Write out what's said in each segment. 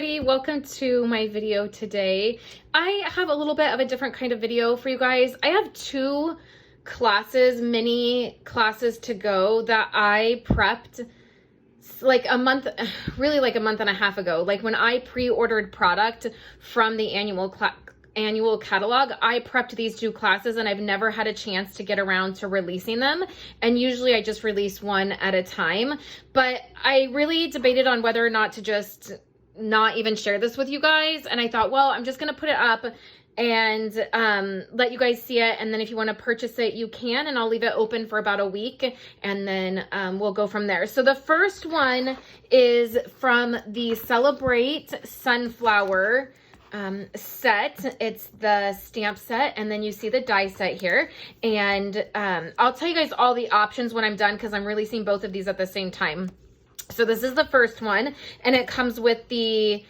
everybody, welcome to my video today. I have a little bit of a different kind of video for you guys. I have two classes, mini classes to go that I prepped like a month, really like a month and a half ago. Like when I pre-ordered product from the annual catalog, I prepped these two classes and I've never had a chance to get around to releasing them. And usually I just release one at a time, but I really debated on whether or not to just not even share this with you guys. And I thought, well, I'm just going to put it up and let you guys see it. And then if you want to purchase it, you can, and I'll leave it open for about a week and then we'll go from there. So the first one is from the Celebrate Sunflower set. It's the stamp set, and then you see the die set here, and I'll tell you guys all the options when I'm done because I'm releasing both of these at the same time. So this is the first one, and it comes with the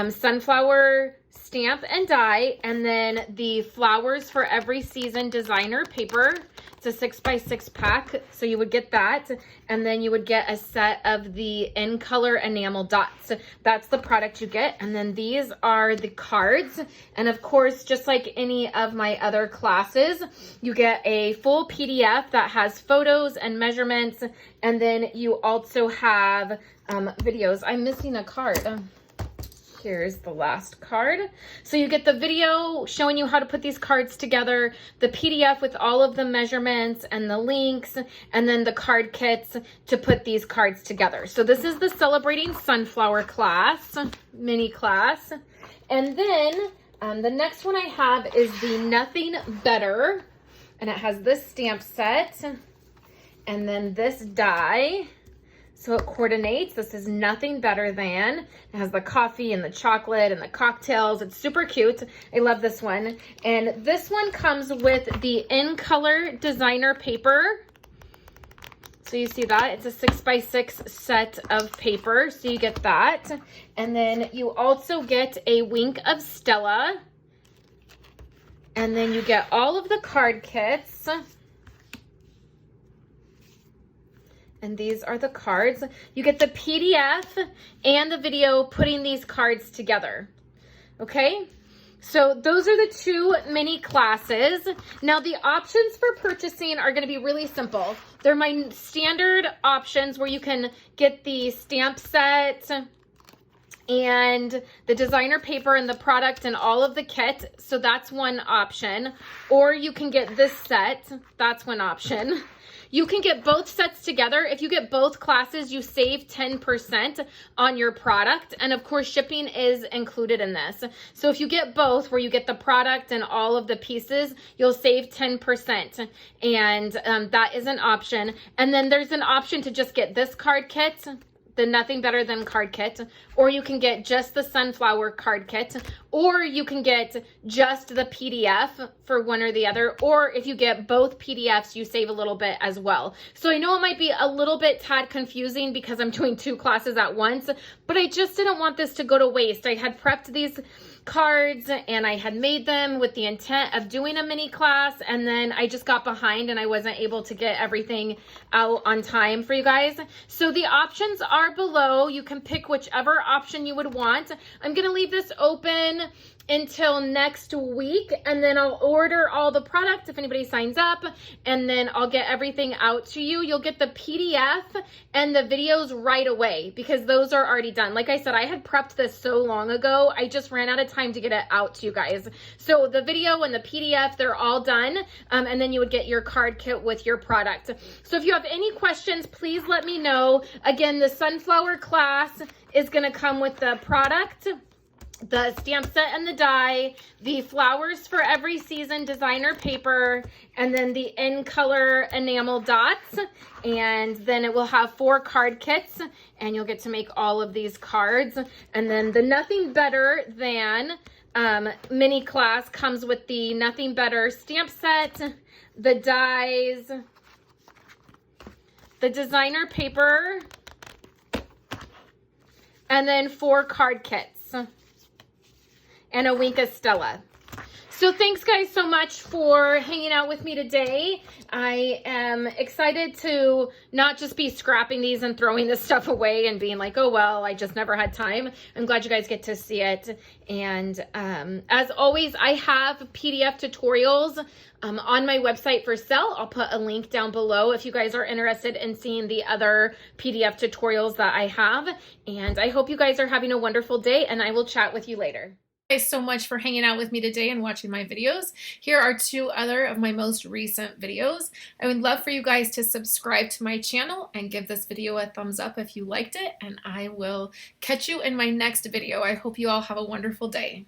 sunflower stamp and die, and then the flowers for every season designer paper. It's a 6x6 pack, so you would get that, and then you would get a set of the in color enamel dots. That's the product you get, and then these are the cards. And of course, just like any of my other classes, you get a full PDF that has photos and measurements, and then you also have videos. I'm missing a card. Here's the last card. So you get the video showing you how to put these cards together, the PDF with all of the measurements and the links, and then the card kits to put these cards together. So this is the Celebrating Sunflower class, mini class. And then the next one I have is the Nothing Better, and it has this stamp set and then this die. So it coordinates. This is Nothing Better Than. It has the coffee and the chocolate and the cocktails. It's super cute. I love this one. And this one comes with the in color designer paper. So you see that? It's a 6x6 set of paper. So you get that. And then you also get a Wink of Stella. And then you get all of the card kits. And these are the cards. You get the PDF and the video putting these cards together. Okay, so those are the two mini classes. Now the options for purchasing are going to be really simple. They're my standard options where you can get the stamp set and the designer paper and the product and all of the kit. So that's one option. Or you can get this set. That's one option. You can get both sets together. If you get both classes, you save 10% on your product. And of course, shipping is included in this. So if you get both, where you get the product and all of the pieces, you'll save 10%. And that is an option. And then there's an option to just get this card kit, the Nothing Better Than card kit, or you can get just the sunflower card kit, or you can get just the PDF for one or the other, or if you get both PDFs, you save a little bit as well. So I know it might be a little bit tad confusing because I'm doing two classes at once, but I just didn't want this to go to waste. I had prepped these cards and I had made them with the intent of doing a mini class, and then I just got behind and I wasn't able to get everything out on time for you guys. So the options are below. You can pick whichever option you would want. I'm gonna leave this open until next week, and then I'll order all the product if anybody signs up, and then I'll get everything out to you. You'll get the PDF and the videos right away because those are already done. Like I said, I had prepped this so long ago, I just ran out of time to get it out to you guys. So the video and the PDF, they're all done, and then you would get your card kit with your product. So if you have any questions, please let me know. Again, the sunflower class is gonna come with the product, the stamp set and the die, the flowers for every season designer paper, and then the in color enamel dots. And then it will have 4 card kits, and you'll get to make all of these cards. And then the Nothing Better Than mini class comes with the Nothing Better stamp set, the dies, the designer paper, and then 4 card kits and a Wink of Stella. So thanks guys so much for hanging out with me today. I am excited to not just be scrapping these and throwing this stuff away and being like, oh, well, I just never had time. I'm glad you guys get to see it. And as always, I have PDF tutorials on my website for sale. I'll put a link down below if you guys are interested in seeing the other PDF tutorials that I have. And I hope you guys are having a wonderful day, and I will chat with you later. Thank you so much for hanging out with me today and watching my videos. Here are 2 other of my most recent videos. I would love for you guys to subscribe to my channel and give this video a thumbs up if you liked it, and I will catch you in my next video. I hope you all have a wonderful day.